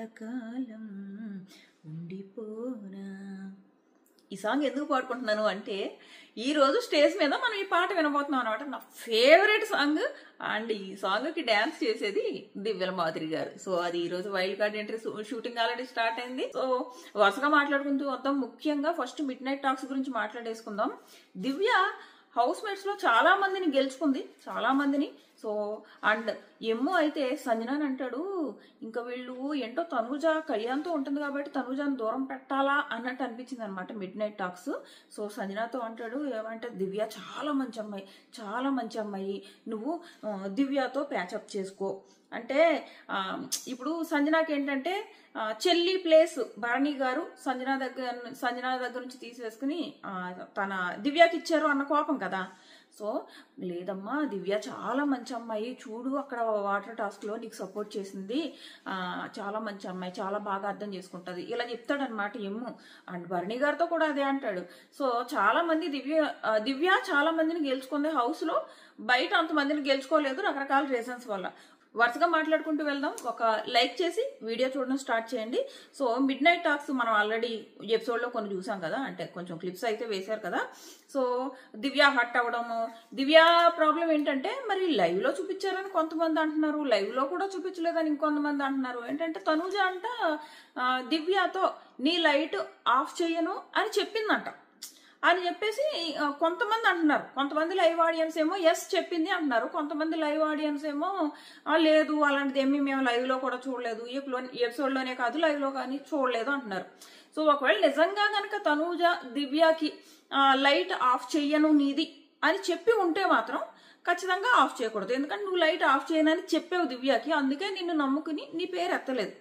కలకాలం ఉండిపోనా. ఈ సాంగ్ ఎందుకు పాడుకుంటున్నాను అంటే ఈరోజు స్టేజ్ మీద మనం ఈ పాట వినబోతున్నాం అనమాట. నా ఫేవరెట్ సాంగ్. అండ్ ఈ సాంగ్కి డ్యాన్స్ చేసేది దివ్యల మాధురి గారు. సో అది ఈరోజు wild card entry shooting already start అయింది. సో వరుసగా మాట్లాడుకుంటూ వద్దాం. ముఖ్యంగా ఫస్ట్ మిడ్ నైట్ టాక్స్ గురించి మాట్లాడేసుకుందాం. దివ్య హౌస్ మేట్స్ లో చాలా మందిని గెలుచుకుంది, చాలా మందిని. సో అండ్ ఎమ్మో అయితే సంజనాని అంటాడు, ఇంకా వీళ్ళు ఏంటో తనూజ కళ్యాణ్తో ఉంటుంది కాబట్టి తనూజని దూరం పెట్టాలా అన్నట్టు అనిపించింది అనమాట మిడ్ నైట్ టాక్స్. సో సంజనాతో అంటాడు ఏమంటే, దివ్య చాలా మంచి అమ్మాయి, చాలా మంచి అమ్మాయి, నువ్వు దివ్యతో ప్యాచప్ చేసుకో అంటే. ఇప్పుడు సంజనాకి ఏంటంటే చెల్లి ప్లేస్ భరణి గారు సంజన దగ్గర నుంచి తీసేసుకుని తన దివ్యకి ఇచ్చారు అన్న కోపం కదా. సో లేదమ్మా, దివ్య చాలా మంచి అమ్మాయి, చూడు అక్కడ వాటర్ టాస్క్ లో నీకు సపోర్ట్ చేసింది, చాలా మంచి అమ్మాయి, చాలా బాగా అర్థం చేసుకుంటది, ఇలా చెప్తాడనమాట ఎమ్ము. అండ్ భరణి గారితో కూడా అదే అంటాడు. సో చాలా మంది దివ్య చాలా మందిని గెలుచుకుంది హౌస్ లో, బయట అంతమందిని గెలుచుకోలేదు రకరకాల రీజన్స్ వల్ల. వరుసగా మాట్లాడుకుంటూ వెళ్దాం. ఒక లైక్ చేసి వీడియో చూడడం స్టార్ట్ చేయండి. సో మిడ్ నైట్ టాక్స్ మనం ఆల్రెడీ ఎపిసోడ్ లో కొన్ని చూసాం కదా, అంటే కొంచెం క్లిప్స్ అయితే వేశారు కదా. సో దివ్య హట్ అవ్వడము, దివ్య ప్రాబ్లం ఏంటంటే మరి లైవ్ లో చూపించారని కొంతమంది అంటున్నారు, లైవ్ లో కూడా చూపించలేదని ఇంకొంతమంది అంటున్నారు. ఏంటంటే తనూజ అంట దివ్యతో నీ లైట్ ఆఫ్ చేయను అని చెప్పిందంట అని చెప్పేసి కొంతమంది అంటున్నారు. కొంతమంది లైవ్ ఆడియన్స్ ఏమో ఎస్ చెప్పింది అంటున్నారు, కొంతమంది లైవ్ ఆడియన్స్ ఏమో లేదు అలాంటిది ఏమీ మేము లైవ్ లో కూడా చూడలేదు, ఎపిసోడ్ లోనే కాదు లైవ్ లో కానీ చూడలేదు అంటున్నారు. సో ఒకవేళ నిజంగా కనుక తనూజ దివ్యకి లైట్ ఆఫ్ చెయ్యను నీది అని చెప్పి ఉంటే మాత్రం ఖచ్చితంగా ఆఫ్ చేయకూడదు. ఎందుకంటే నువ్వు లైట్ ఆఫ్ చేయనని చెప్పావు దివ్యకి, అందుకే నిన్ను నమ్ముకుని నీ పేరు ఎత్తలేదు.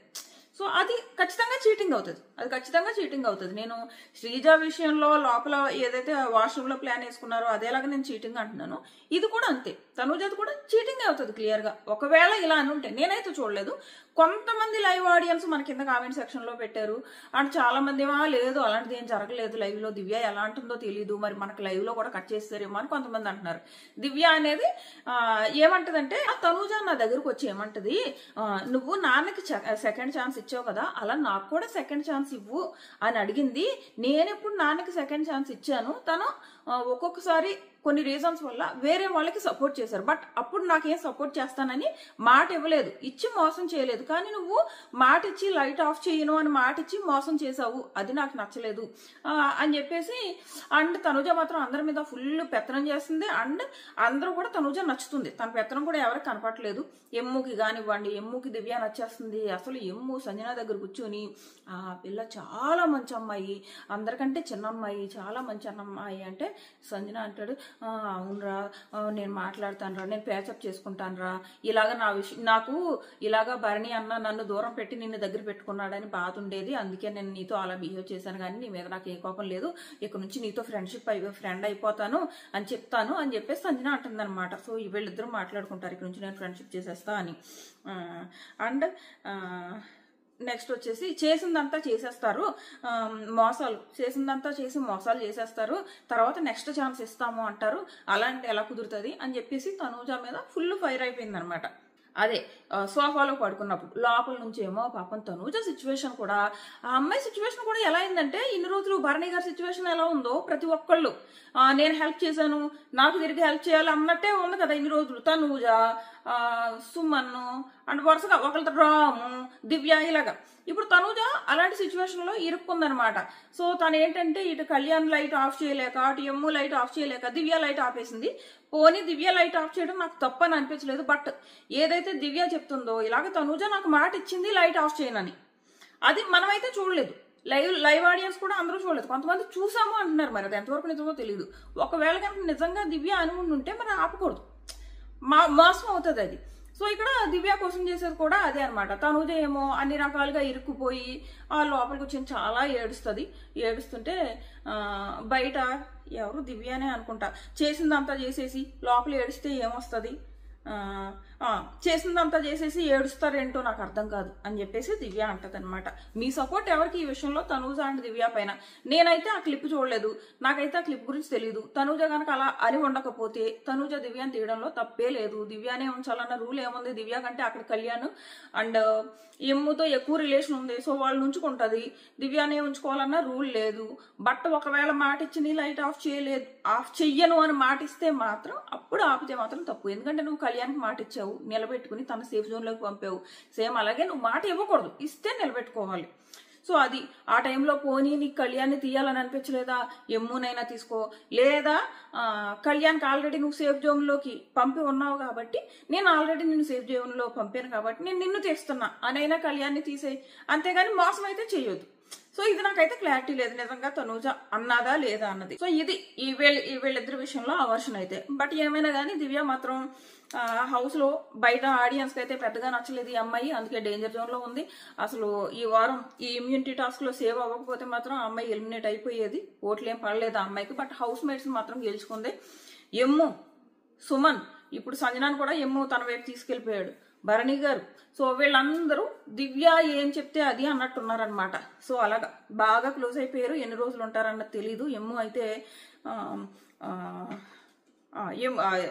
సో అది ఖచ్చితంగా చీటింగ్ అవుతుంది, అది ఖచ్చితంగా చీటింగ్ అవుతుంది. నేను శ్రీజ విషయంలో లోపల ఏదైతే వాష్రూమ్ లో ప్లాన్ వేసుకున్నారో అదేలాగా నేను చీటింగ్ అంటున్నాను, ఇది కూడా అంతే. తనూజది కూడా చీటింగ్ అవుతుంది క్లియర్ గా. ఒకవేళ ఇలా అని ఉంటే, నేనైతే చూడలేదు, కొంతమంది లైవ్ ఆడియన్స్ మన కింద కామెంట్ సెక్షన్ లో పెట్టారు. అండ్ చాలా మంది ఏమో లేదు అలాంటిది ఏం జరగలేదు లైవ్ లో, దివ్య ఎలా అంటుందో తెలియదు, మరి మనకు లైవ్ లో కూడా కట్ చేస్తారేమో అని కొంతమంది అంటున్నారు. దివ్య అనేది ఏమంటదంటే, తనూజ నా దగ్గరకు వచ్చి ఏమంటది, నువ్వు నాన్నకి సెకండ్ ఛాన్స్ ఇచ్చావు కదా, అలా నాకు కూడా సెకండ్ ఛాన్స్ ఇవ్వు అని అడిగింది. నేనెప్పుడు నాన్నకి సెకండ్ ఛాన్స్ ఇచ్చాను, తను ఒక్కొక్కసారి కొన్ని రీజన్స్ వల్ల వేరే వాళ్ళకి సపోర్ట్ చేశారు, బట్ అప్పుడు నాకేం సపోర్ట్ చేస్తానని మాట ఇవ్వలేదు, ఇచ్చి మోసం చేయలేదు. కానీ నువ్వు మాట ఇచ్చి లైట్ ఆఫ్ చేయను అని మాట ఇచ్చి మోసం చేసావు, అది నాకు నచ్చలేదు అని చెప్పేసి. అండ్ తనూజ మాత్రం అందరి మీద ఫుల్ పెత్తనం చేస్తుంది. అండ్ అందరూ కూడా తనూజ నచ్చుతుంది, తన పెత్తనం కూడా ఎవరికి కనపట్లేదు. ఎమ్ముకి కానివ్వండి, ఎమ్ముకి దివ్య నచ్చేస్తుంది. అసలు ఎమ్ము సంజన దగ్గర కూర్చొని ఆ పిల్ల చాలా మంచి అమ్మాయి, అందరికంటే చిన్న అమ్మాయి, చాలా మంచి అమ్మాయి అంటే సంజన అంటాడు, అవునరా నేను మాట్లాడతాను రా, నేను ప్యాచప్ చేసుకుంటాను రా, ఇలాగా నాకు ఇలాగా భరణి అన్న నన్ను దూరం పెట్టి నిన్ను దగ్గర పెట్టుకున్నాడని బాధ ఉండేది, అందుకే నేను నీతో అలా బిహేవ్ చేశాను, కానీ నీ మీద నాకు ఏ కోపం లేదు, ఇక్కడ నుంచి నీతో ఫ్రెండ్ అయిపోతాను అని చెప్తాను అని చెప్పేసి సంజన అంటుంది అనమాట. సో వీళ్ళిద్దరూ మాట్లాడుకుంటారు, ఇక్కడ నుంచి నేను ఫ్రెండ్షిప్ చేసేస్తా అని. అండ్ నెక్స్ట్ వచ్చేసి చేసిందంతా చేసేస్తారు, మోసాలు చేసిందంతా చేసి మోసాలు చేసేస్తారు, తర్వాత నెక్స్ట్ ఛాన్స్ ఇస్తాము అంటారు, అలాంటి ఎలా కుదురుతుంది అని చెప్పేసి తనూజ మీద ఫుల్ ఫైర్ అయిపోయింది అనమాట. అదే సోఫాలో పడుకున్నప్పుడు లోపల నుంచి ఏమో పాపం తనూజ సిచ్యువేషన్ కూడా, ఆ అమ్మాయి సిచ్యువేషన్ కూడా ఎలా అయిందంటే, ఇన్ని రోజులు భరణి గారి సిచ్యువేషన్ ఎలా ఉందో ప్రతి ఒక్కళ్ళు నేను హెల్ప్ చేశాను నాకు తిరిగి హెల్ప్ చేయాలి అన్నట్టే ఉంది కదా ఇన్ని రోజులు. తనూజ, సుమన్ అండ్ వరుసగా ఒకళ్ళతో రాము, దివ్య ఇలాగా. ఇప్పుడు తనూజ అలాంటి సిచ్యువేషన్ లో ఇరుక్కుందనమాట. సో తను ఏంటంటే ఇటు కళ్యాణ్ లైట్ ఆఫ్ చేయలేక, అటు ఎమ్ము లైట్ ఆఫ్ చేయలేక దివ్య లైట్ ఆపేసింది. పోనీ దివ్య లైట్ ఆఫ్ చేయడం నాకు తప్పని అనిపించలేదు, బట్ ఏదైతే దివ్య చెప్తుందో ఇలాగ తనూజ నాకు మాట ఇచ్చింది లైట్ ఆఫ్ చేయనని, అది మనమైతే చూడలేదు, లైవ్ ఆడియన్స్ కూడా అందరూ చూడలేదు, కొంతమంది చూసాము అంటున్నారు. మరి అది ఎంతవరకు నిజమో తెలియదు. ఒకవేళ కనుక నిజంగా దివ్య అనుకుని ఉంటే మరి ఆపకూడదు, మోసం అవుతుంది అది. సో ఇక్కడ దివ్య కోసం చేసేది కూడా అదే అనమాట. తనూజ ఏమో అన్ని రకాలుగా ఇరుక్కుపోయి ఆ లోపలికి వచ్చి చాలా ఏడుస్తుంది. ఏడుస్తుంటే బయట ఎవరు దివ్యనే అనుకుంటా చేసిందంతా చేసేసి లోపల ఏడిస్తే ఏమొస్తుంది, చేసిందంతా చేసేసి ఏడుస్తారేంటో నాకు అర్థం కాదు అని చెప్పేసి దివ్య అంటదనమాట. మీ సపోర్ట్ ఎవరికి ఈ విషయంలో? తనూజ అండ్ దివ్య పైన. నేనైతే ఆ క్లిప్ చూడలేదు, నాకైతే ఆ క్లిప్ గురించి తెలియదు. తనూజ కనుక అలా అని ఉండకపోతే తనూజ దివ్యాని తీయడంలో తప్పే లేదు. దివ్యానే ఉంచాలన్న రూల్ ఏముంది? దివ్య కంటే అక్కడ కళ్యాణ్ అండ్ ఎమ్ముతో ఎక్కువ రిలేషన్ ఉంది, సో వాళ్ళు ఉంచుకుంటది. దివ్యానే ఉంచుకోవాలన్న రూల్ లేదు. బట్ ఒకవేళ మాట ఇచ్చి నీ లైట్ ఆఫ్ చెయ్యను అని మాట ఇస్తే మాత్రం అప్పుడు ఆపితే మాత్రం తప్పు. ఎందుకంటే నువ్వు కళ్యాణ్కి మాట ఇచ్చావు, నిలబెట్టుకుని తన సేఫ్ జోన్ లోకి పంపావు. సేమ్ అలాగే నువ్వు మాట ఇవ్వకూడదు, ఇస్తే నిలబెట్టుకోవాలి. సో అది ఆ టైంలో పోనీ నీకు కళ్యాణ్ని తీయాలని అనిపించలేదా? ఎమ్మునైనా తీసుకో, లేదా కళ్యాణ్కి ఆల్రెడీ నువ్వు సేఫ్ జోన్లోకి పంపి ఉన్నావు కాబట్టి నేను ఆల్రెడీ నిన్ను సేఫ్ జోన్లో పంపాను కాబట్టి నేను నిన్ను తీస్తున్నా అనైనా కళ్యాణ్ని తీసేయి, అంతేగాని మోసం అయితే చెయ్యొద్దు. సో ఇది నాకైతే క్లారిటీ లేదు నిజంగా తనూజ అన్నదా లేదా అన్నది. సో ఇది వీళ్ళిద్దరి విషయంలో ఆ వర్షన్ అయితే. బట్ ఏమైనా కానీ దివ్య మాత్రం హౌస్ లో బయట ఆడియన్స్ కి అయితే పెద్దగా నచ్చలేదు ఈ అమ్మాయి, అందుకే డేంజర్ జోన్ లో ఉంది. అసలు ఈ వారం ఈ ఇమ్యూనిటీ టాస్క్ లో సేవ్ అవ్వకపోతే మాత్రం ఆ అమ్మాయి ఎలిమినేట్ అయిపోయేది. ఓట్లు ఏం పడలేదు ఆ అమ్మాయికి, బట్ హౌస్ మేట్స్ మాత్రం గెలుచుకుంది. ఎమ్ము, సుమన్, ఇప్పుడు సంజనాన్ని కూడా ఎమ్ము తన వైపు తీసుకెళ్లిపోయాడు, భరణి గారు. సో వీళ్ళందరూ దివ్య ఏం చెప్తే అది అన్నట్టున్నారనమాట. సో అలాగా బాగా క్లోజ్ అయిపోయారు. ఎన్ని రోజులు ఉంటారన్నది తెలీదు. ఎమ్ము అయితే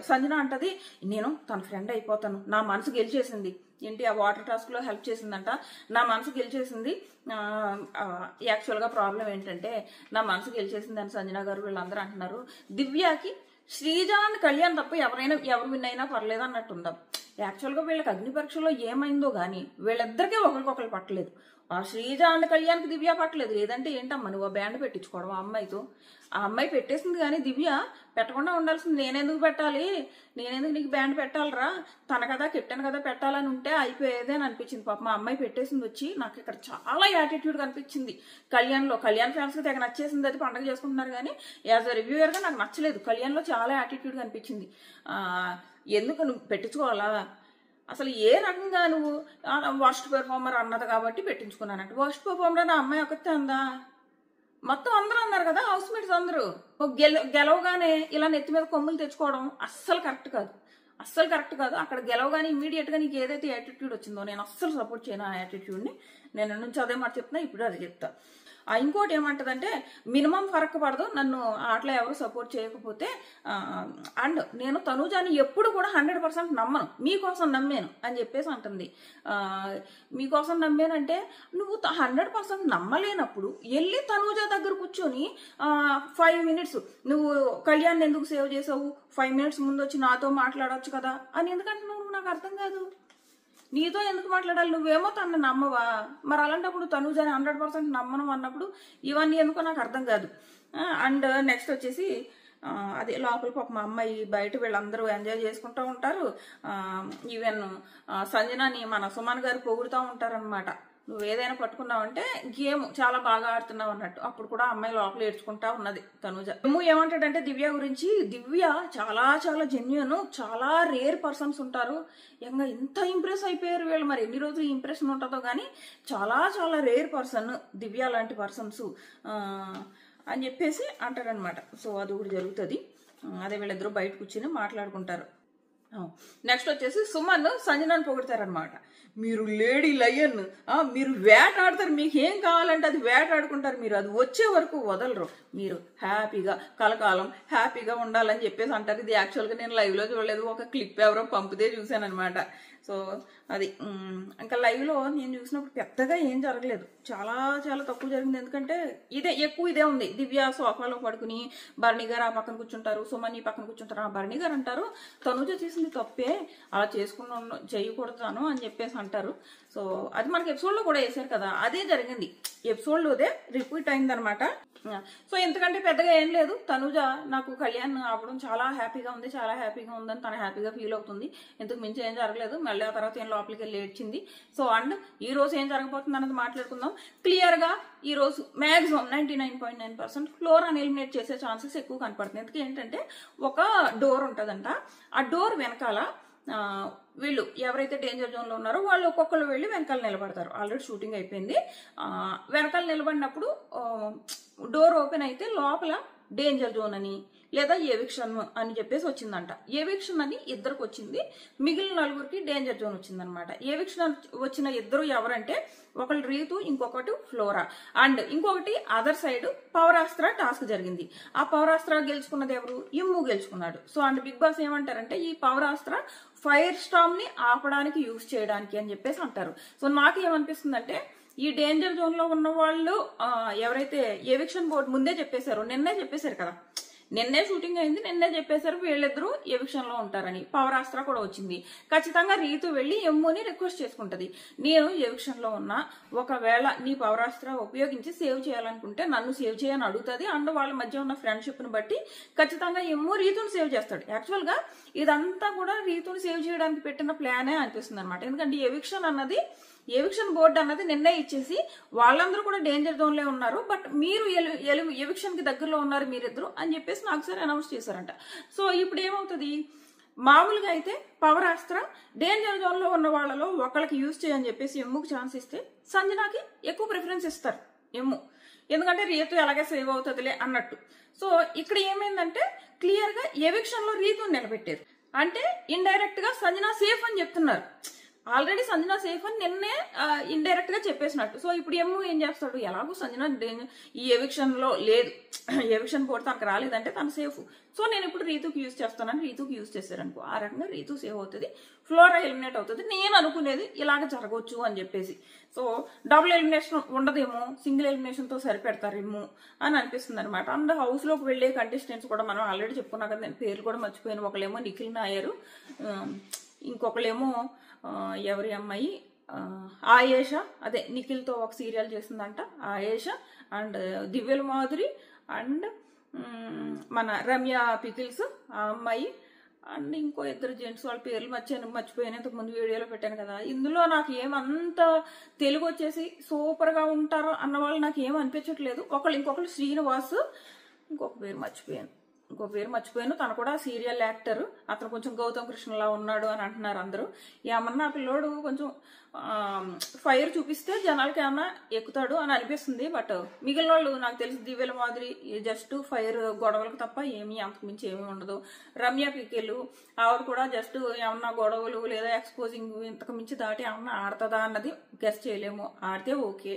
సంజన అంటది, నేను తన ఫ్రెండ్ అయిపోతాను, నా మనసు గెలిచేసింది. ఏంటి ఆ వాటర్ టాస్క్ లో హెల్ప్ చేసిందంట, నా మనసు గెలిచేసింది. యాక్చువల్గా ప్రాబ్లం ఏంటంటే నా మనసు గెలిచేసింది అని సంజన గారు వీళ్ళందరూ అంటున్నారు. దివ్యకి శ్రీజ అండ్ కళ్యాణ్ తప్ప ఎవరు విన్ అయినా పర్లేదు అన్నట్టుందా. యాక్చువల్గా వీళ్ళకి అగ్ని పరీక్షలో ఏమైందో గానీ వీళ్ళిద్దరికీ ఒకరికొకరు పట్టలేదు. ఆ శ్రీజ అండ్ కళ్యాణ్కి దివ్య పట్టలేదు. లేదంటే ఏంటమ్మా నువ్వు ఆ బ్యాండ్ పెట్టించుకోవడం ఆ అమ్మాయితో? ఆ అమ్మాయి పెట్టేసింది కానీ దివ్య పెట్టకుండా ఉండాల్సింది. నేనెందుకు పెట్టాలి, నేనెందుకు నీకు బ్యాండ్ పెట్టాలరా, తన కదా కెప్టెన్ కదా పెట్టాలని ఉంటే అయిపోయేదే అని అనిపించింది. పాప మా అమ్మాయి పెట్టేసింది వచ్చి. నాకు ఇక్కడ చాలా యాటిట్యూడ్ కనిపించింది కళ్యాణ్లో. కళ్యాణ్ ఫ్యాన్స్కి తెగ నచ్చేసింది, అది పండుగ చేసుకుంటున్నారు కానీ యాజ్ అ రివ్యూయర్గా నాకు నచ్చలేదు. కళ్యాణ్లో చాలా యాటిట్యూడ్ కనిపించింది. ఎందుకు నువ్వు పెట్టించుకోవాలా? అసలు ఏ రకంగా నువ్వు వర్స్ట్ పెర్ఫార్మర్ అన్నది కాబట్టి పెట్టించుకున్నానంట. వర్స్ట్ పెర్ఫార్మర్ ఆ అమ్మాయి ఒకతే అందా? మొత్తం అందరూ అన్నారు కదా హౌస్ మేట్స్ అందరూ. గెలవగానే ఇలా నెత్తి మీద కొమ్ములు తెచ్చుకోవడం అస్సలు కరెక్ట్ కాదు, అస్సలు కరెక్ట్ కాదు. అక్కడ గెలవగానే ఇమీడియట్ గా నీకు ఏదైతే యాటిట్యూడ్ వచ్చిందో నేను అస్సలు సపోర్ట్ చేయను ఆ యాటిట్యూడ్ని. నేను నుంచి అదే మాట చెప్తున్నా, ఇప్పుడు అది చెప్తా. ఇంకోటి ఏమంటదంటే మినిమం ఫరక్ పడదు నన్ను ఆటలో ఎవరు సపోర్ట్ చేయకపోతే. అండ్ నేను తనూజాని ఎప్పుడు కూడా 100% నమ్మను, మీకోసం నమ్మాను అని చెప్పేసి అంటుంది. మీకోసం నమ్మానంటే నువ్వు 100% నమ్మలేనప్పుడు వెళ్ళి తనూజ దగ్గర కూర్చొని 5 minutes నువ్వు కళ్యాణ్ ఎందుకు సేవ్ చేసావు, 5 minutes ముందు వచ్చి నాతో మాట్లాడవచ్చు కదా అని ఎందుకంటున్నావు? నువ్వు నాకు అర్థం కాదు. నీతో ఎందుకు మాట్లాడాలి? నువ్వేమో తనని నమ్మవా? మరి అలాంటప్పుడు తనూజని 100% నమ్మను అన్నప్పుడు ఇవన్నీ ఎందుకో నాకు అర్థం కాదు. అండ్ నెక్స్ట్ వచ్చేసి అదే లోపల పాప మా అమ్మాయి బయట వీళ్ళందరూ ఎంజాయ్ చేసుకుంటూ ఉంటారు. ఈవెన్ సంజనాని మన సుమన్ గారు పొగుడుతూ ఉంటారనమాట. నువ్వు ఏదైనా పట్టుకున్నావంటే గేమ్ చాలా బాగా ఆడుతున్నావు అన్నట్టు. అప్పుడు కూడా అమ్మాయి లోపల ఏడ్చుకుంటా ఉన్నది తనూజ. ఏమంటాడంటే దివ్య గురించి, దివ్య చాలా చాలా జెన్యూన్, చాలా రేర్ పర్సన్స్ ఉంటారు. ఇంకా ఇంత ఇంప్రెస్ అయిపోయారు వీళ్ళు. మరి ఎన్ని రోజులు ఇంప్రెషన్ ఉంటుందో కానీ చాలా చాలా రేర్ పర్సన్ దివ్య లాంటి పర్సన్స్ అని చెప్పేసి అంటారనమాట. సో అది కూడా జరుగుతుంది. అదే వీళ్ళిద్దరూ బయట కూర్చొని మాట్లాడుకుంటారు. నెక్స్ట్ వచ్చేసి సుమన్ సంజనాన్ని పొగుడతారనమాట. మీరు లేడీ లయన్, మీరు వేటాడతారు, మీకు ఏం కావాలంటే అది వేటాడుకుంటారు, మీరు అది వచ్చే వరకు వదలరు, మీరు హ్యాపీగా కలకాలం హ్యాపీగా ఉండాలని చెప్పేసి అంటారు. ఇది యాక్చువల్గా నేను లైవ్లో చూడలేదు, ఒక క్లిప్ ఎవరో పంపితే చూశాను అనమాట. సో అది ఇంకా లైవ్లో నేను చూసినప్పుడు పెద్దగా ఏం జరగలేదు, చాలా చాలా తక్కువ జరిగింది. ఎందుకంటే ఇదే ఉంది. దివ్య సోఫాలో పడుకుని భరణి గారు ఆ పక్కన కూర్చుంటారు, సుమన్ ఈ పక్కన కూర్చుంటారు. ఆ భరణి గారు అంటారు తనూజ చేసింది తప్పే, అలా చేయకూడతాను అని చెప్పేసి అంటారు. సో అది మనకి ఎపిసోడ్లో కూడా వేసారు కదా, అదే జరిగింది. ఎపిసోడ్లోదే రిపీట్ అయిందనమాట. సో ఎందుకంటే పెద్దగా ఏం లేదు. తనూజ నాకు కళ్యాణ్ అవ్వడం చాలా హ్యాపీగా ఉంది, చాలా హ్యాపీగా ఉందని తను హ్యాపీగా ఫీల్ అవుతుంది. ఇంతకు మించి ఏం జరగలేదు. మళ్ళీ ఆ తర్వాత ఏం లోపలికి వెళ్ళి ఏడ్చింది. సో అండ్ ఈ రోజు ఏం జరగబోతుంది అన్నది మాట్లాడుకుందాం. క్లియర్ గా ఈ రోజు మాక్సిమం 99.9% ఫ్లోర్ అని ఎలిమినేట్ చేసే ఛాన్సెస్ ఎక్కువ కనపడుతుంది. ఎందుకు ఏంటంటే ఒక డోర్ ఉంటుందంట, ఆ డోర్ వెనకాల వీళ్ళు ఎవరైతే డేంజర్ జోన్ లో ఉన్నారో వాళ్ళు ఒక్కొక్కరు వెళ్ళి వెనకాల నిలబడతారు. ఆల్రెడీ షూటింగ్ అయిపోయింది. వెనకాల నిలబడినప్పుడు డోర్ ఓపెన్ అయితే లోపల డేంజర్ జోన్ అని లేదా ఎవిక్షన్ అని చెప్పేసి వచ్చిందంట. ఎవిక్షన్ అని ఇద్దరికి వచ్చింది, మిగిలిన నలుగురికి డేంజర్ జోన్ వచ్చిందనమాట. ఎవిక్షన్ వచ్చిన ఇద్దరు ఎవరంటే ఒకళ్ళు రీతు, ఇంకొకటి ఫ్లోరా, అండ్ ఇంకొకటి అదర్ సైడ్ పవరాస్త్ర టాస్క్ జరిగింది. ఆ పవరాస్త్ర గెలుచుకున్నది ఎవరు? ఇమ్ము గెలుచుకున్నాడు. సో అండ్ బిగ్ బాస్ ఏమంటారంటే ఈ పవరాస్త్ర ఫైర్ స్టామ్ ని ఆపడానికి యూజ్ చేయడానికి అని చెప్పేసి అంటారు. సో నాకు ఏమనిపిస్తుందంటే ఈ డేంజర్ జోన్ లో ఉన్న వాళ్ళు ఎవరైతే ఎవిక్షన్ బోర్డు ముందే చెప్పేశారో, నిన్నే చెప్పేశారు కదా, నిన్నే షూటింగ్ అయింది, నిన్నే చెప్పేశారు వీళ్ళిద్దరూ ఎవిక్షన్ లో ఉంటారని. పవరాస్త్ర కూడా వచ్చింది. ఖచ్చితంగా రీతు వెళ్లి ఎమ్ముని రిక్వెస్ట్ చేసుకుంటది, నేను ఎవిక్షన్ లో ఉన్నా, ఒకవేళ నీ పవరాస్త్ర ఉపయోగించి సేవ్ చేయాలనుకుంటే నన్ను సేవ్ చేయని అడుగుతుంది. అండ్ వాళ్ళ మధ్య ఉన్న ఫ్రెండ్షిప్ ని బట్టి ఖచ్చితంగా ఎమ్ము రీతుని సేవ్ చేస్తాడు. యాక్చువల్ గా ఇదంతా కూడా రీతుని సేవ్ చేయడానికి పెట్టిన ప్లానే అనిపిస్తుంది అనమాట. ఎందుకంటే ఎవిక్షన్ బోర్డు అన్నది నిన్నే ఇచ్చేసి వాళ్ళందరూ కూడా డేంజర్ జోన్ లో ఉన్నారు, బట్ మీరు ఎవిక్షన్ కి దగ్గరలో ఉన్నారు మీరిద్దరు అని చెప్పేసి నాకు సరే అనౌన్స్ చేశారంట. సో ఇప్పుడు ఏమవుతుంది, మామూలుగా అయితే పవరాస్త్ర డేంజర్ జోన్ లో ఉన్న వాళ్ళలో ఒకళ్ళకి యూజ్ చేయని చెప్పేసి ఎమ్ముకి ఛాన్స్ ఇస్తే సంజనాకి ఎక్కువ ప్రిఫరెన్స్ ఇస్తారు ఎమ్ము, ఎందుకంటే రీతు ఎలాగే సేవ్ అవుతుందిలే అన్నట్టు. సో ఇక్కడ ఏమైందంటే క్లియర్ గా ఎవిక్షన్ లో రీతుని నిలబెట్టారు, అంటే ఇండైరెక్ట్ గా సంజనా సేఫ్ అని చెప్తున్నారు. ఆల్రెడీ సంజనా సేఫ్ అని నిన్నే ఇండైరెక్ట్ గా చెప్పేసినట్టు. సో ఇప్పుడు ఎమ్ము ఏం చేస్తాడు, ఎలాగో సంజనా ఈ ఎవిక్షన్ లో లేదు, ఎవిక్షన్ బోర్డు తనకు రాలేదంటే తను సేఫ్, సో నేను ఇప్పుడు రీతుకి యూజ్ చేస్తానని రీతుకి యూజ్ చేశారనుకో, ఆ రకంగా రీతు సేవ్ అవుతుంది, ఫ్లోరా ఎలిమినేట్ అవుతుంది. నేను అనుకునేది ఇలాగ జరగవచ్చు అని చెప్పేసి. సో డబుల్ ఎలిమినేషన్ ఉండదేమో, సింగిల్ ఎలిమినేషన్ తో సరిపెడతారేమో అని అనిపిస్తుంది అనమాట. అండ్ హౌస్ లోకి వెళ్లే కంటెస్టెంట్స్ కూడా మనం ఆల్రెడీ చెప్పుకున్నా కదా, నేను పేర్లు కూడా మర్చిపోయాను. ఒకళ్ళేమో నిఖిల్ నాయర్, ఇంకొకళ్ళేమో ఎవరి అమ్మాయి ఆయేషా, అదే నిఖిల్ తో ఒక సీరియల్ చేసిందంట ఆయేషా, అండ్ దివ్యల మాధురి, అండ్ మన రమ్య పికిల్స్ ఆ అమ్మాయి, అండ్ ఇంకో ఇద్దరు జెంట్స్ వాళ్ళ పేర్లు మర్చిపోయాను, ఇంతకు ముందు వీడియోలో పెట్టాను కదా. ఇందులో నాకు ఏమంత తెలుగు వచ్చేసి సూపర్ గా ఉంటారో అన్న వాళ్ళు నాకు ఏం అనిపించట్లేదు. ఇంకొకళ్ళు శ్రీనివాస్, ఇంకొక పేరు మర్చిపోయాను, తను కూడా సీరియల్ యాక్టర్, అతను కొంచెం గౌతమ్ కృష్ణలా ఉన్నాడు అని అంటున్నారు అందరూ. ఏమన్నా పిల్లోడు కొంచెం ఫైర్ చూపిస్తే జనాలకి ఏమన్నా ఎక్కుతాడు అని అనిపిస్తుంది. బట్ మిగిలిన వాళ్ళు నాకు తెలిసి దివ్యల మాదిరి జస్ట్ ఫైర్ గొడవలకు తప్ప ఏమీ అంతకుమించి ఏమీ ఉండదు. రమ్య పికెలు ఆవిడ కూడా జస్ట్ ఏమన్నా గొడవలు లేదా ఎక్స్పోజింగ్ ఇంతకు మించి దాటి ఏమన్నా ఆడుతుందా అన్నది గెస్ చేయలేము. ఆడితే ఓకే,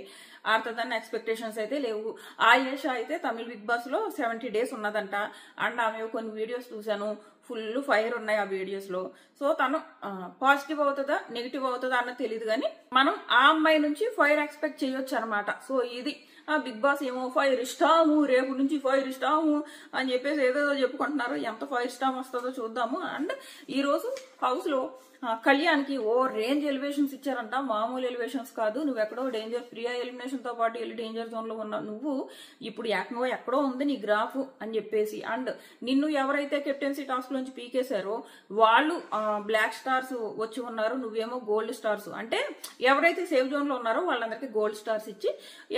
ఆడుతుందన్న ఎక్స్పెక్టేషన్స్ అయితే లేవు. ఆయేషా అయితే తమిళ బిగ్ బాస్ లో 70 days ఉన్నదంట, అండ్ ఆమె కొన్ని వీడియోస్ చూశాను, ఫుల్ ఫైర్ ఉన్నాయి ఆ వీడియోస్ లో. సో తను పాజిటివ్ అవుతుందా నెగిటివ్ అవుతుందా అన్నది తెలియదు, కానీ మనం ఆ అమ్మాయి నుంచి ఫైర్ ఎక్స్పెక్ట్ చేయొచ్చు అనమాట. సో ఇది బిగ్ బాస్ ఏమో ఫైర్ ఇష్టాము, రేపు నుంచి ఫైర్ ఇష్టాము అని చెప్పేసి ఏదేదో చెప్పుకుంటున్నారు. ఎంత ఫైర్ స్టామ్ వస్తుందో చూద్దాము. అండ్ ఈ రోజు హౌస్ లో కళ్యాణ్కి ఓ రేంజ్ ఎలివేషన్స్ ఇచ్చారంట, మామూలు ఎలివేషన్స్ కాదు. నువ్వెక్కడో డేంజర్ ప్రియా ఎలిమినేషన్ తో పాటు వెళ్ళి డేంజర్ జోన్ లో ఉన్నావు, నువ్వు ఇప్పుడు ఎక్కడో ఉంది నీ గ్రాఫ్ అని చెప్పేసి. అండ్ నిన్ను ఎవరైతే కెప్టెన్సీ టాస్క్ నుంచి పీకేశారో వాళ్ళు బ్లాక్ స్టార్స్ వచ్చి ఉన్నారు, నువ్వేమో గోల్డ్ స్టార్స్. అంటే ఎవరైతే సేఫ్ జోన్ లో ఉన్నారో వాళ్ళందరికీ గోల్డ్ స్టార్స్ ఇచ్చి,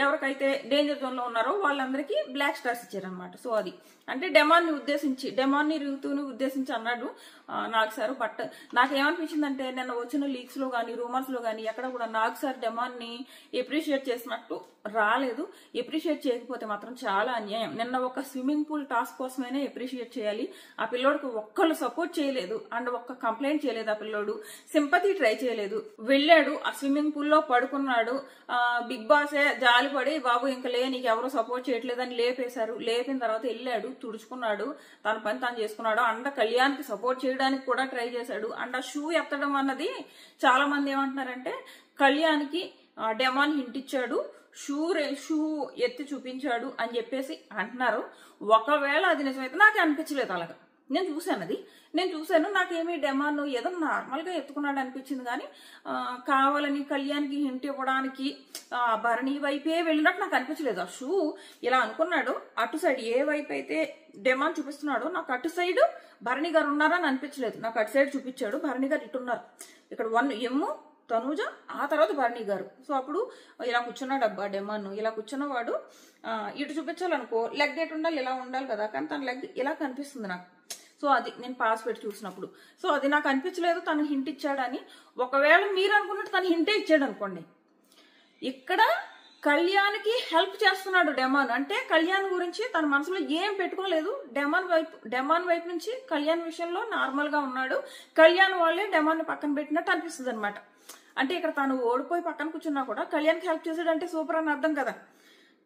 ఎవరికైతే డేంజర్ జోన్ లో ఉన్నారో వాళ్ళందరికీ బ్లాక్ స్టార్స్ ఇచ్చారనమాట. సో అది అంటే డెమాన్ని రీతుని ఉద్దేశించి అన్నాడు నాగ్ సార్. బట్ నాకేమనిపించిందంటే నిన్న వచ్చిన లీక్స్ లో గానీ రూమర్స్ లో గానీ ఎక్కడ కూడా నాగ్ సార్ డెమాన్ని ఎప్రిషియేట్ చేసినట్టు రాలేదు. ఎప్రిషియేట్ చేయకపోతే మాత్రం చాలా అన్యాయం. నిన్న ఒక స్విమ్మింగ్ పూల్ టాస్క్ కోసమైనా ఎప్రిషియేట్ చేయాలి. ఆ పిల్లోడికి ఒక్కళ్ళు సపోర్ట్ చేయలేదు, అండ్ ఒక్క కంప్లైంట్ చేయలేదు. ఆ పిల్లోడు సింపతి ట్రై చేయలేదు, వెళ్ళాడు ఆ స్విమ్మింగ్ పూల్ లో పడుకున్నాడు. బిగ్ బాసే జాలిపడి బాబు ఇంకా నీకు ఎవరో సపోర్ట్ చేయట్లేదని లేపేశారు. లేపిన తర్వాత వెళ్ళాడు, తుడుచుకున్నాడు, తన పని తాను చేసుకున్నాడు. అండ్ కళ్యాణ్కి సపోర్ట్ చేయడానికి కూడా ట్రై చేశాడు. అండ్ ఆ షూ ఎత్తడం అన్నది చాలా మంది ఏమంటున్నారంటే కళ్యాణ్కి డెమాన్ హింట్ ఇచ్చాడు, షూ ఎత్తి చూపించాడు అని చెప్పేసి అంటున్నారు. ఒకవేళ అది నిజమైతే నాకు అనిపించలేదు అలాగా. నేను చూశాను నాకేమీ డెమాన్ ఏదో నార్మల్ గా ఎత్తుకున్నాడు అనిపించింది, కానీ కావాలని కళ్యాణ్కి హింట్ ఇవ్వడానికి భరణి వైపే వెళ్ళినట్టు నాకు అనిపించలేదు. ఆ షూ ఇలా అనుకున్నాడు, అటు సైడ్ ఏ వైపు అయితే డెమాన్ చూపిస్తున్నాడో నాకు అటు సైడ్ భరణి గారు ఉన్నారని అనిపించలేదు. నాకు అటు సైడ్ చూపించాడు, భరణి గారు ఇటున్నారు. ఇక్కడ ఎమ్ము తనూజ, ఆ తర్వాత భరణి గారు. సో అప్పుడు ఇలా కూర్చున్నాడు అబ్బా డెమాన్. ఇలా కూర్చున్నవాడు ఇటు చూపించాలనుకో లెగ్ ఎటు ఉండాలి, ఇలా ఉండాలి కదా, కానీ తన లెగ్ ఇలా కనిపిస్తుంది నాకు. సో అది నేను పాస్ పెట్టి చూసినప్పుడు సో అది నాకు అనిపించలేదు తను హింట్ ఇచ్చాడని. ఒకవేళ మీరు అనుకున్నట్టు తను హింటే ఇచ్చాడు అనుకోండి, ఇక్కడ కళ్యాణ్కి హెల్ప్ చేస్తున్నాడు డెమాన్. అంటే కళ్యాణ్ గురించి తన మనసులో ఏం పెట్టుకోలేదు. డెమాన్ వైపు నుంచి కళ్యాణ్ విషయంలో నార్మల్ గా ఉన్నాడు. కళ్యాణ్ వాళ్ళే డెమాన్ ని పక్కన పెట్టినట్టు అనిపిస్తుంది అనమాట. అంటే ఇక్కడ తను ఓడిపోయి పక్కన కూర్చున్నా కూడా కళ్యాణ్కి హెల్ప్ చేసాడంటే సూపర్ అని అర్థం కదా,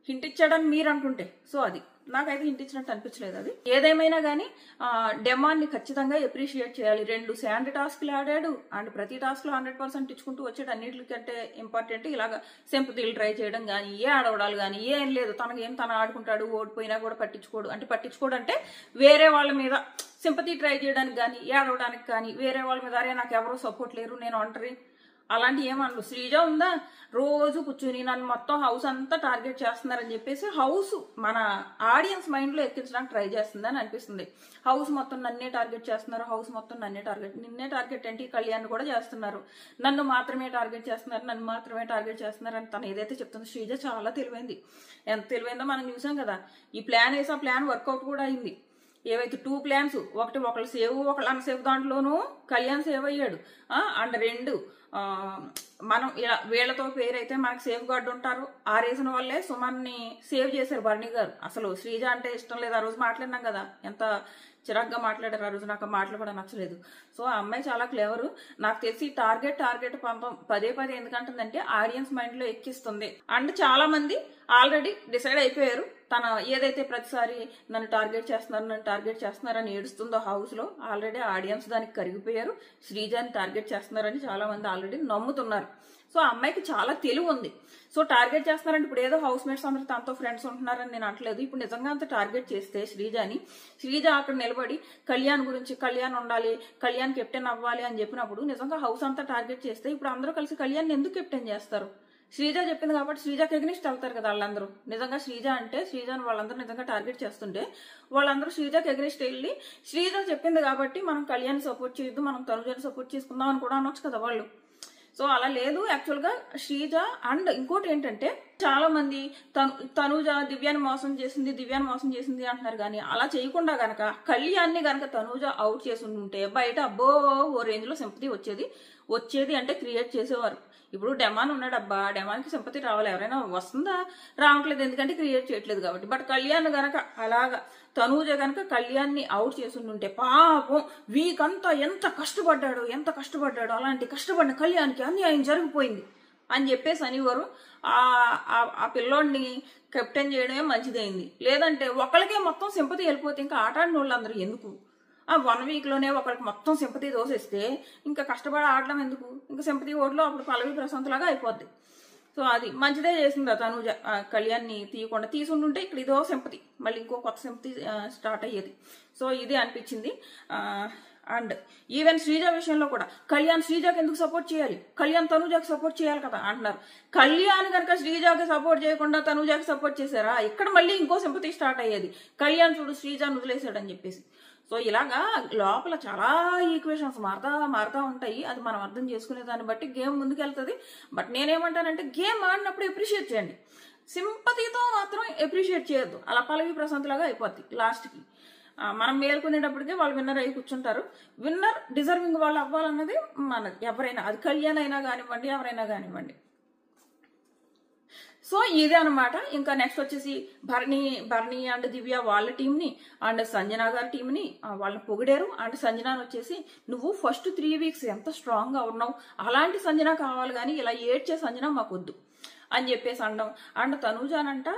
హింట్ ఇచ్చాడని మీరు అనుకుంటే. సో అది నాకైతే హింట్ ఇచ్చినట్టు అనిపించలేదు. అది ఏదేమైనా కానీ డెమాన్ ని ఖచ్చితంగా అప్రిషియేట్ చేయాలి. 2 శాండ్ టాస్క్లు ఆడాడు అండ్ ప్రతి టాస్క్ లో 100% ఇచ్చుకుంటూ వచ్చాడు. అన్నిటికంటే ఇంపార్టెంట్ ఇలాగా సింపతీలు ట్రై చేయడం కానీ, ఆడవడాలు కానీ ఏం లేదు. తను ఆడుకుంటాడు, ఓడిపోయినా కూడా పట్టించుకోడు. అంటే పట్టించుకోడు అంటే వేరే వాళ్ళ మీద సింపతి ట్రై చేయడానికి కానీ, ఆడవడానికి కానీ, వేరే వాళ్ళ మీద అరే నాకు ఎవరో సపోర్ట్ లేరు, నేను ఒంటరి అలాంటి ఏమన్నా. శ్రీజ ఉందా, రోజు కూర్చుని నన్ను మొత్తం హౌస్ అంతా టార్గెట్ చేస్తున్నారని చెప్పేసి హౌస్ మన ఆడియన్స్ మైండ్ లో ఎక్కించడానికి ట్రై చేస్తుందని అనిపిస్తుంది. హౌస్ మొత్తం నన్నే టార్గెట్ చేస్తున్నారు, హౌస్ మొత్తం నన్నే టార్గెట్, నిన్నే టార్గెట్ ఏంటి, కళ్యాణ్ కూడా చేస్తున్నారు, నన్ను మాత్రమే టార్గెట్ చేస్తున్నారు అని తను ఏదైతే చెప్తుందో. శ్రీజ చాలా తెలివైంది. ఎంత తెలివైందో మనం చూసాం కదా. ఈ ప్లాన్ వేసి ఆ ప్లాన్ వర్కౌట్ కూడా అయింది. ఏవైతే 2 ప్లాన్స్, ఒకళ్ళు సేవ్ ఒకళ్ళు అన్సేవ్, దాంట్లోనూ కళ్యాణ్ సేవ్ అయ్యాడు. అండ్ 2 మనం ఇలా వీళ్ళతో పేరైతే మనకు సేఫ్ గార్డ్ ఉంటారు. ఆ రీజన్ వల్లే సుమన్ ని సేవ్ చేశారు భరణి గారు. అసలు శ్రీజ అంటే ఇష్టం లేదు. ఆ రోజు మాట్లాడినాం కదా, ఎంత చిరాగ్గా మాట్లాడారు ఆ రోజు. నాకు ఆ మాటలు కూడా నచ్చలేదు. సో ఆ అమ్మాయి చాలా క్లేవరు. నాకు తెలిసి టార్గెట్ పదే ఎందుకంటుందంటే ఆడియన్స్ మైండ్ లో ఎక్కిస్తుంది. అండ్ చాలా మంది ఆల్రెడీ డిసైడ్ అయిపోయారు. తన ఏదైతే ప్రతిసారి నన్ను టార్గెట్ చేస్తున్నారని ఏడుస్తుందో హౌస్ లో, ఆల్రెడీ ఆడియన్స్ దానికి కరిగిపోయారు. శ్రీజాని టార్గెట్ చేస్తున్నారని చాలా మంది ఆల్రెడీ నమ్ముతున్నారు. సో ఆ అమ్మాయికి చాలా తెలివి ఉంది. సో టార్గెట్ చేస్తున్నారంటే ఇప్పుడు ఏదో హౌస్ మేట్స్ అందరూ తనతో ఫ్రెండ్స్ ఉంటున్నారని నేను అంటలేదు. ఇప్పుడు నిజంగా అంత టార్గెట్ చేస్తే శ్రీజ అక్కడ నిలబడి కళ్యాణ్ గురించి, కళ్యాణ్ ఉండాలి, కళ్యాణ్ కెప్టెన్ అవ్వాలి అని చెప్పినప్పుడు నిజంగా హౌస్ అంతా టార్గెట్ చేస్తే ఇప్పుడు అందరూ కలిసి కళ్యాణ్ ఎందుకు కెప్టెన్ చేస్తారు? శ్రీజ చెప్పింది కాబట్టి శ్రీజకి ఎగ్నిస్ట్ వెళ్తారు కదా వాళ్ళందరూ. నిజంగా శ్రీజని వాళ్ళందరూ నిజంగా టార్గెట్ చేస్తుంటే వాళ్ళందరూ శ్రీజకి ఎగ్నిస్ట్ వెళ్ళి శ్రీజ చెప్పింది కాబట్టి మనం కళ్యాణ్ సపోర్ట్ చేయొద్దు, మనం తనుజని సపోర్ట్ చేసుకుందాం అని కూడా అనొచ్చు కదా వాళ్ళు. సో అలా లేదు. యాక్చువల్ గా శ్రీజ అండ్ ఇంకోటి ఏంటంటే చాలా మంది తనుజ దివ్యాన్ని మోసం చేసింది అంటున్నారు. కానీ అలా చేయకుండా గనక కళ్యాణ్ని గనక తనుజ అవుట్ చేసి ఉంటే బయట అబ్బో ఓ రేంజ్ లో సింపతి వచ్చేది అంటే క్రియేట్ చేసేవారు. ఇప్పుడు డెమాన్ ఉన్నాడు, అబ్బా డెమాన్కి సింపతి రావాలి, ఎవరైనా వస్తుందా, రావట్లేదు, ఎందుకంటే క్రియేట్ చేయట్లేదు కాబట్టి. బట్ కళ్యాణ్ గనక అలాగా తనూజ గనక కళ్యాణ్ని అవుట్ చేస్తుంటే పాపం వీకంతా ఎంత కష్టపడ్డాడు, అలాంటి కష్టపడిన కళ్యాణ్కి అన్యాయం జరిగిపోయింది అని చెప్పేసి అనేవారు. ఆ పిల్లోడిని కెప్టెన్ చేయడమే మంచిదైంది. లేదంటే ఒకళ్ళకే మొత్తం సింపతి వెళ్ళిపోతే ఇంకా ఆటాడిన వాళ్ళందరూ ఎందుకు? 1 వీక్ లోనే ఒకరికి మొత్తం సింపతి దోసేస్తే ఇంకా కష్టపడి ఆడడం ఎందుకు? ఇంకా సింపతి ఓట్లో అప్పుడు పల్లవి ప్రశాంత్ లాగా అయిపోద్ది. సో అది మంచిదే చేసింది తనుజ, కళ్యాణ్ని తీయకుండా. తీసుకుంటుంటే ఇక్కడ ఇదో సింపతి, మళ్ళీ ఇంకో కొత్త సింపతి స్టార్ట్ అయ్యేది. సో ఇది అనిపించింది. అండ్ ఈవెన్ శ్రీజ విషయంలో కూడా కళ్యాణ్ శ్రీజకి ఎందుకు సపోర్ట్ చేయాలి, కళ్యాణ్ తనుజకి సపోర్ట్ చేయాలి కదా అంటున్నారు. కళ్యాణ్ కనుక శ్రీజకి సపోర్ట్ చేయకుండా తనుజకి సపోర్ట్ చేశారా, ఇక్కడ మళ్ళీ ఇంకో సింపతి స్టార్ట్ అయ్యేది. కళ్యాణ్ చూడు శ్రీజాని వదిలేశాడని చెప్పేసి. సో ఇలాగా లోపల చాలా ఈక్వేషన్స్ మారుతా ఉంటాయి. అది మనం అర్థం చేసుకునే దాన్ని బట్టి గేమ్ ముందుకెళ్తుంది. బట్ నేనేమంటానంటే గేమ్ ఆడినప్పుడు అప్రిషియేట్ చేయండి, సింపతితో మాత్రం అప్రిషియేట్ చేయొద్దు. అలా పల్లవి ప్రశాంత్ లాగా అయిపోద్ది లాస్ట్కి. మనం మేల్కొనేటప్పటికే వాళ్ళు విన్నర్ అయి కూర్చుంటారు. విన్నర్ డిజర్వింగ్ వాళ్ళు అవ్వాలన్నది మనది, ఎవరైనా, అది కళ్యాణ్ అయినా కానివ్వండి, ఎవరైనా కానివ్వండి. సో ఇదే అనమాట. ఇంకా నెక్స్ట్ వచ్చేసి భరణి అండ్ దివ్య వాళ్ళ టీంని అండ్ సంజన గారి టీంని వాళ్ళని పొగిడారు. అండ్ సంజనాని వచ్చేసి నువ్వు ఫస్ట్ 3 వీక్స్ ఎంత స్ట్రాంగ్ గా ఉన్నావు, అలాంటి సంజన కావాలి కానీ ఇలా ఏడ్చే సంజన మాకొద్దు అని చెప్పేసి అనడం. అండ్ తనూజానంట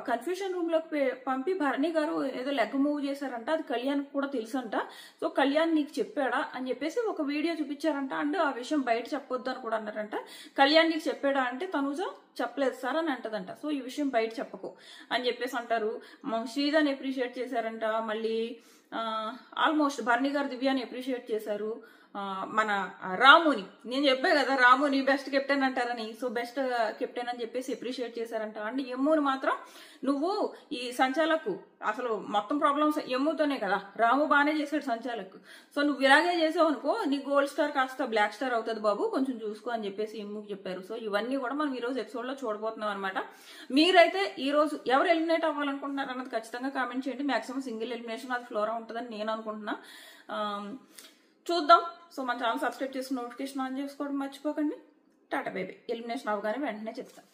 కన్ఫ్యూషన్ రూమ్ లోకి పంపి భరణి గారు ఏదో లెగ్ మూవ్ చేశారంట, అది కళ్యాణ్ కూడా తెలుసంట. సో కళ్యాణ్ నీకు చెప్పాడా అని చెప్పేసి ఒక వీడియో చూపించారంట. అండ్ ఆ విషయం బయట చెప్పొద్దు అని కూడా అన్నారంట. కళ్యాణ్ నీకు చెప్పాడా అంటే తనూజ చెప్పలేదు సార్ అని అంటదంట. సో ఈ విషయం బయట చెప్పకు అని చెప్పేసి అంటారు. శ్రీజాని అప్రిషియేట్ చేశారంట. మళ్ళీ ఆల్మోస్ట్ భరణి గారు దివ్యాని అప్రిషియేట్ చేశారు. మన రాముని, నేను చెప్పా కదా రాముని బెస్ట్ కెప్టెన్ అంటారని. సో బెస్ట్ కెప్టెన్ అని చెప్పేసి అప్రిషియేట్ చేశారంట. అండ్ ఎమ్ముని మాత్రం నువ్వు ఈ సంచాలకు అసలు మొత్తం ప్రాబ్లమ్స్ ఎమ్ముతోనే కదా, రాము బాగానే చేశాడు సంచాలకు. సో నువ్వు ఇలాగే చేసావు అనుకో నీ గోల్డ్ స్టార్ కాస్త బ్లాక్ స్టార్ అవుతుంది బాబు, కొంచెం చూసుకో అని చెప్పేసి ఎమ్ముకి చెప్పారు. సో ఇవన్నీ కూడా మనం ఈ రోజు ఎపిసోడ్ లో చూడబోతున్నాం అనమాట. మీరైతే ఈ రోజు ఎవరు ఎలిమినేట్ అవ్వాలనుకుంటున్నారు అన్నది ఖచ్చితంగా కామెంట్ చేయండి. మాక్సిమం సింగిల్ ఎలిమినేషన్ అది ఫ్లోరా ఉంటుందని నేను అనుకుంటున్నా. చూద్దాం. సో మన ఛానల్ సబ్స్క్రైబ్ చేసుకుని నోటిఫికేషన్ ఆన్ చేసుకోవడం మర్చిపోకండి. టాటా బేబీ. ఎలిమినేషన్ అవగానే వెంటనే చెప్తాను.